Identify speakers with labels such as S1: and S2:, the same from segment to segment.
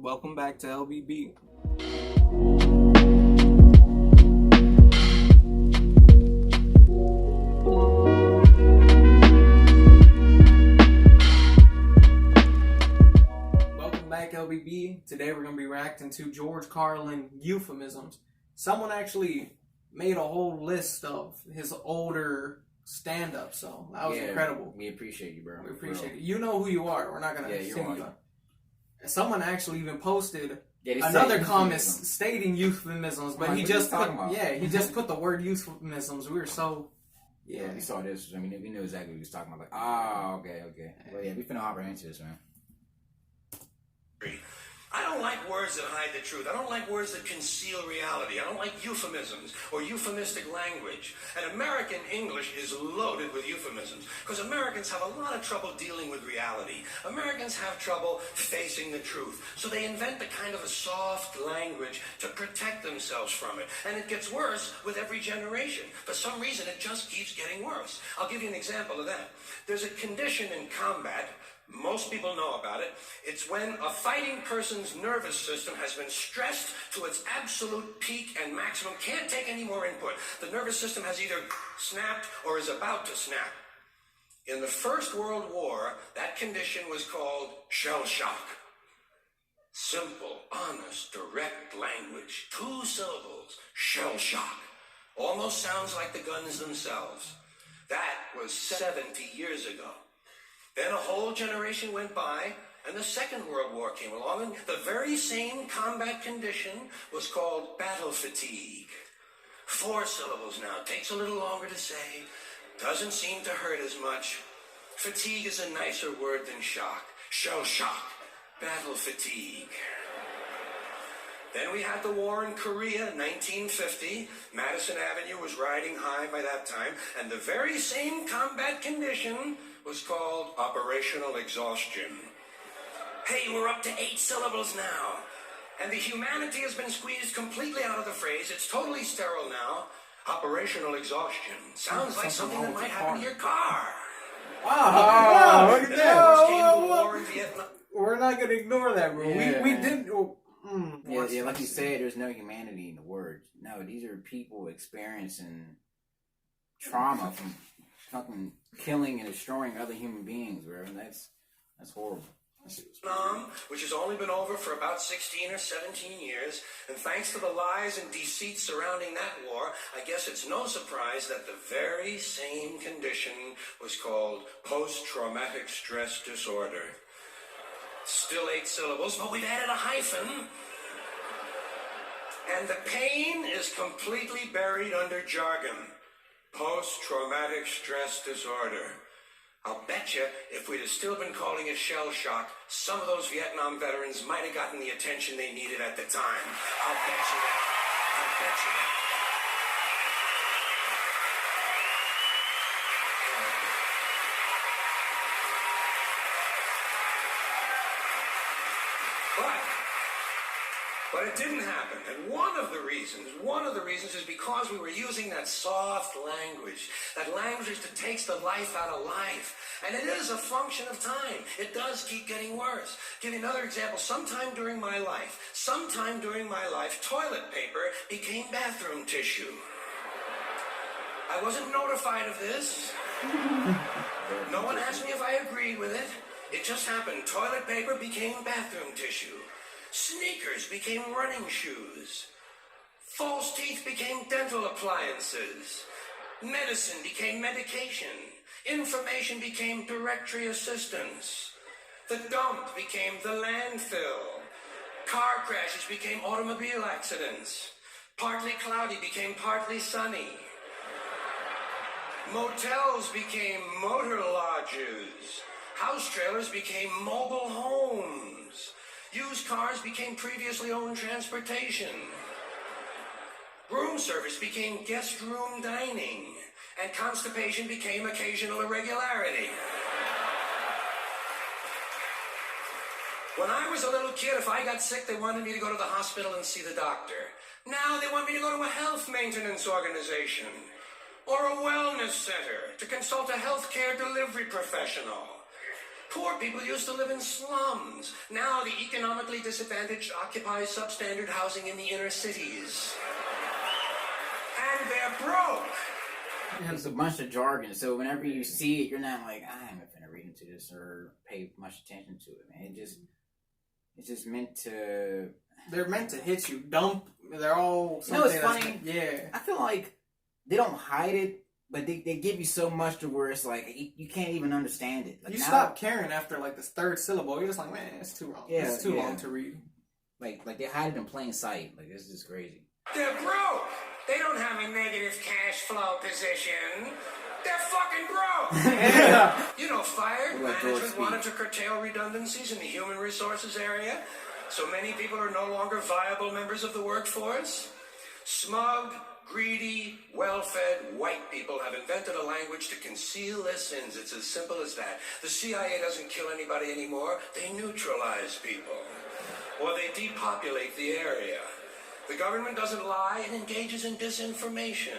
S1: Welcome back to LBB. Welcome back, LBB. Today we're going to be reacting to George Carlin Euphemisms. Someone actually made a whole list of his older stand-up, so that was incredible.
S2: We appreciate you, bro.
S1: We appreciate it. You know who you are. We're not going to sing you. Someone actually even posted another comment stating euphemisms, but he just put the word euphemisms. We were so
S2: we saw this. I mean, we knew exactly what he was talking about. Like, okay. Well, we finna hop right into this, man.
S3: I don't like words that hide the truth. I don't like words that conceal reality. I don't like euphemisms or euphemistic language. And American English is loaded with euphemisms because Americans have a lot of trouble dealing with reality. Americans have trouble facing the truth. So they invent the kind of a soft language to protect themselves from it. And it gets worse with every generation. For some reason, it just keeps getting worse. I'll give you an example of that. There's a condition in combat. Most people know about it. It's when a fighting person's nervous system has been stressed to its absolute peak and maximum, can't take any more input. The nervous system has either snapped or is about to snap. In the First World War, that condition was called shell shock. Simple, honest, direct language. 2 syllables. Shell shock. Almost sounds like the guns themselves. That was 70 years ago. Then a whole generation went by, and the Second World War came along, and the very same combat condition was called battle fatigue. 4 syllables now. Takes a little longer to say. Doesn't seem to hurt as much. Fatigue is a nicer word than shock. Shell shock. Battle fatigue. Then we had the war in Korea, 1950. Madison Avenue was riding high by that time, and the very same combat condition was called operational exhaustion. Hey, we're up to 8 syllables now. And the humanity has been squeezed completely out of the phrase. It's totally sterile now. Operational exhaustion. Sounds like something that might happen to your car.
S1: Wow, look at
S3: that.
S1: We're not going to ignore that, bro.
S2: Yeah.
S1: We did.
S2: Like you said, there's no humanity in the words. No, these are people experiencing trauma from fucking killing and destroying other human beings, bro. And that's horrible.
S3: Which has only been over for about 16 or 17 years, and thanks to the lies and deceit surrounding that war, I guess it's no surprise that the very same condition was called post-traumatic stress disorder. Still 8 syllables, but we've added a hyphen. And the pain is completely buried under jargon. Post-traumatic stress disorder. I'll bet you, if we'd have still been calling it shell shock, some of those Vietnam veterans might have gotten the attention they needed at the time. I'll bet you that. I'll bet you that. But it didn't happen. And one of the reasons is because we were using that soft language. That language that takes the life out of life. And it is a function of time. It does keep getting worse. Give you another example. Sometime during my life, toilet paper became bathroom tissue. I wasn't notified of this. No one asked me if I agreed with it. It just happened. Toilet paper became bathroom tissue. Sneakers became running shoes. False teeth became dental appliances. Medicine became medication. Information became directory assistance. The dump became the landfill. Car crashes became automobile accidents. Partly cloudy became partly sunny. Motels became motor lodges. House trailers became mobile homes. Used cars became previously owned transportation. Room service became guest room dining. And constipation became occasional irregularity. When I was a little kid, if I got sick, they wanted me to go to the hospital and see the doctor. Now they want me to go to a health maintenance organization or a wellness center to consult a healthcare delivery professional. Poor people used to live in slums. Now the economically disadvantaged occupy substandard housing in the inner cities. And they're broke.
S2: It's a bunch of jargon, so whenever you see it, you're not like, I'm not gonna read into this or pay much attention to it, man. It's just meant to...
S1: They're meant to hit you. Dump. They're all...
S2: You know what's funny?
S1: Yeah.
S2: I feel like they don't hide it, but they give you so much to where it's like, you can't even understand it. Like
S1: you stop caring after like the third syllable. You're just like, man, it's too long.
S2: Yeah,
S1: it's too long to read.
S2: Like they hide it in plain sight. Like, this is crazy.
S3: They're broke. They don't have a negative cash flow position. They're fucking broke.
S1: Yeah.
S3: You know, fired management wanted to curtail redundancies in the human resources area, so many people are no longer viable members of the workforce. Smug, greedy, well-fed white people have invented a language to conceal their sins. It's as simple as that. The CIA doesn't kill anybody anymore. They neutralize people. Or they depopulate the area. The government doesn't lie, it engages in disinformation.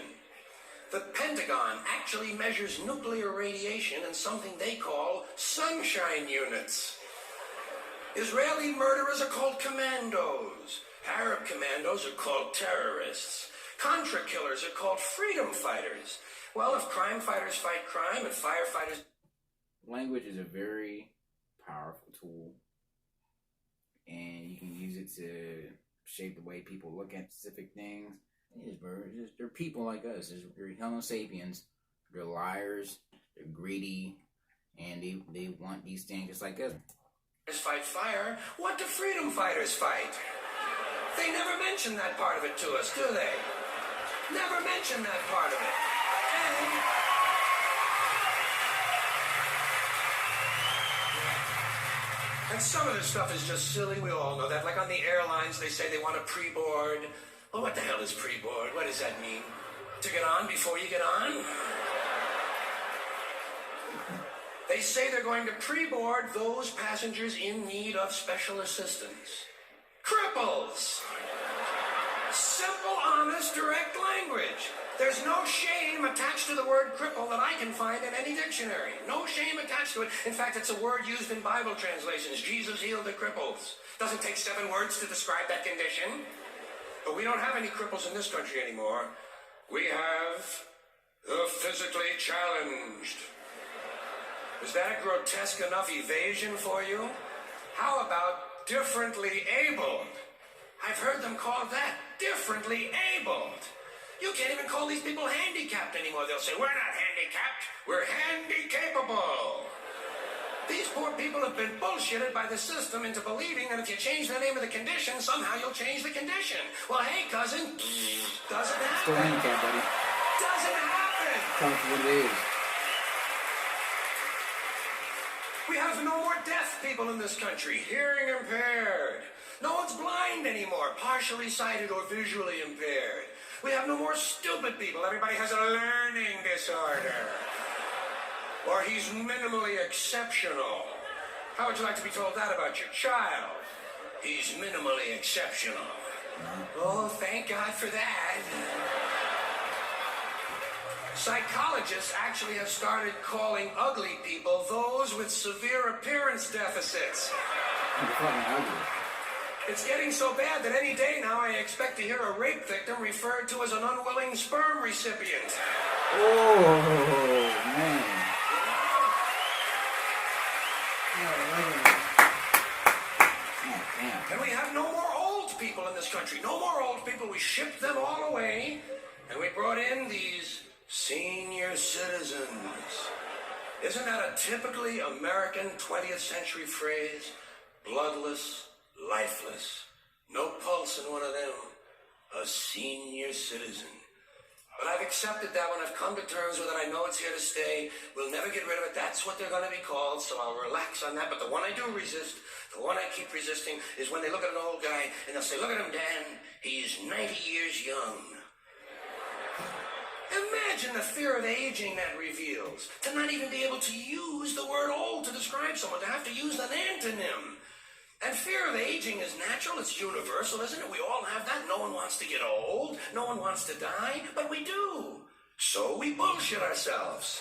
S3: The Pentagon actually measures nuclear radiation in something they call sunshine units. Israeli murderers are called commandos. Arab commandos are called terrorists. Contra killers are called freedom fighters. Well, if crime fighters fight crime and firefighters...
S2: Language is a very powerful tool, and you can use it to shape the way people look at specific things. They're people like us. They're Homo sapiens. They're liars. They're greedy, and they want these things just like us.
S3: Fight fire. What do freedom fighters fight? They never mention that part of it to us, do they? Never mention that part of it. And some of this stuff is just silly. We all know that. Like on the airlines, they say they want a pre-board. Well, what the hell is pre-board? What does that mean? To get on before you get on? They say they're going to pre-board those passengers in need of special assistance. Cripples! Simple, honest, direct language. There's no shame attached to the word cripple that I can find in any dictionary. No shame attached to it. In fact, it's a word used in Bible translations. Jesus healed the cripples. Doesn't take 7 words to describe that condition. But we don't have any cripples in this country anymore. We have the physically challenged. Is that a grotesque enough evasion for you? How about differently abled? I've heard them call that differently abled. You can't even call these people handicapped anymore. They'll say, we're not handicapped, we're handy-capable. These poor people have been bullshitted by the system into believing that if you change the name of the condition, somehow you'll change the condition. Well, hey, cousin, doesn't happen.
S2: Still handicapped, buddy.
S3: Doesn't happen.
S2: Tell us what it is.
S3: We have no more deaf people in this country, hearing impaired. No one's blind anymore, partially sighted or visually impaired. We have no more stupid people. Everybody has a learning disorder. Or he's minimally exceptional. How would you like to be told that about your child? He's minimally exceptional. Oh, thank God for that. Psychologists actually have started calling ugly people those with severe appearance deficits. It's getting so bad that any day now I expect to hear a rape victim referred to as an unwilling sperm recipient.
S2: Oh, man.
S3: And we have no more old people in this country. No more old people. We shipped them all away. And we brought in these senior citizens. Isn't that a typically American 20th century phrase? Bloodless, lifeless, no pulse in one of them. A senior citizen. But I've accepted that one. I've come to terms with it. I know it's here to stay. We'll never get rid of it. That's what they're going to be called, so I'll relax on that. But the one I do resist, the one I keep resisting, is when they look at an old guy and they'll say, look at him, Dan. He's 90 years young. Imagine the fear of aging that reveals. To not even be able to use the word old to describe someone. To have to use an antonym. And fear of aging is natural, it's universal, isn't it? We all have that. No one wants to get old, no one wants to die, but we do. So we bullshit ourselves.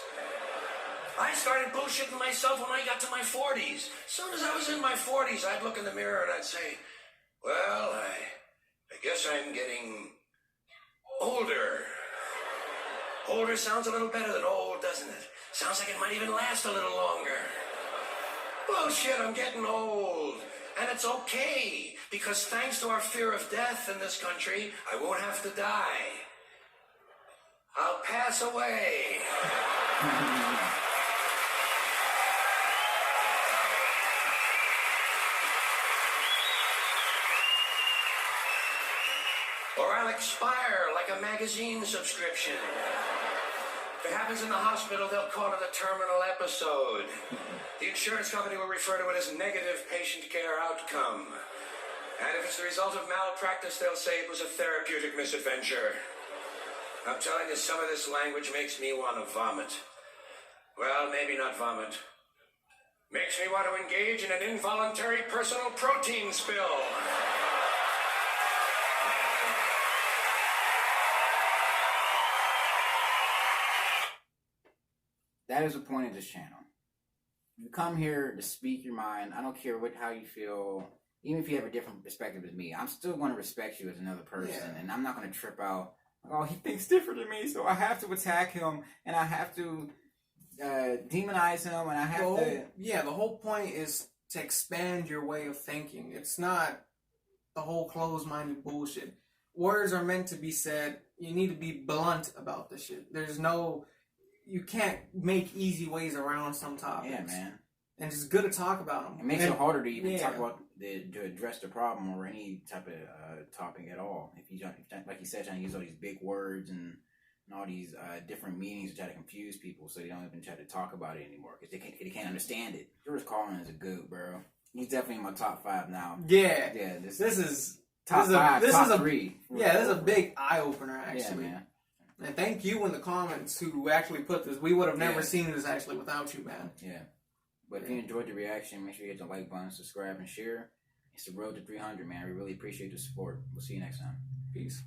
S3: I started bullshitting myself when I got to my 40s. As soon as I was in my 40s, I'd look in the mirror and I'd say, well, I guess I'm getting older. Older sounds a little better than old, doesn't it? Sounds like it might even last a little longer. Bullshit, I'm getting old. And it's okay, because thanks to our fear of death in this country, I won't have to die. I'll pass away. Or I'll expire like a magazine subscription. If it happens in the hospital, they'll call it a terminal episode. The insurance company will refer to it as negative patient care outcome. And if it's the result of malpractice, they'll say it was a therapeutic misadventure. I'm telling you, some of this language makes me want to vomit. Well, maybe not vomit. Makes me want to engage in an involuntary personal protein spill.
S2: That is the point of this channel. You come here to speak your mind. I don't care how you feel. Even if you have a different perspective as me, I'm still going to respect you as another person. And I'm not going to trip out. Oh, he thinks different than me, so I have to attack him. And I have to demonize him. And I have to...
S1: Yeah, the whole point is to expand your way of thinking. It's not the whole closed-minded bullshit. Words are meant to be said. You need to be blunt about the shit. There's no... You can't make easy ways around some topics.
S2: Yeah, man.
S1: And it's good to talk about them.
S2: It makes it harder to even talk about to address the problem or any type of topic at all. If you like you said, trying to use all these big words and all these different meanings to try to confuse people, so they don't even try to talk about it anymore because they can't understand it. George Carlin is a goat, bro. He's definitely in my top 5 now.
S1: Yeah,
S2: yeah.
S1: This is
S2: top 5,
S1: this
S2: top
S1: is
S2: 3.
S1: Yeah, this is a big eye opener actually.
S2: Yeah, man.
S1: And thank you in the comments who actually put this. We would have never seen this actually without you, man.
S2: Yeah. But if you enjoyed the reaction, make sure you hit the like button, subscribe, and share. It's the road to 300, man. We really appreciate the support. We'll see you next time.
S1: Peace.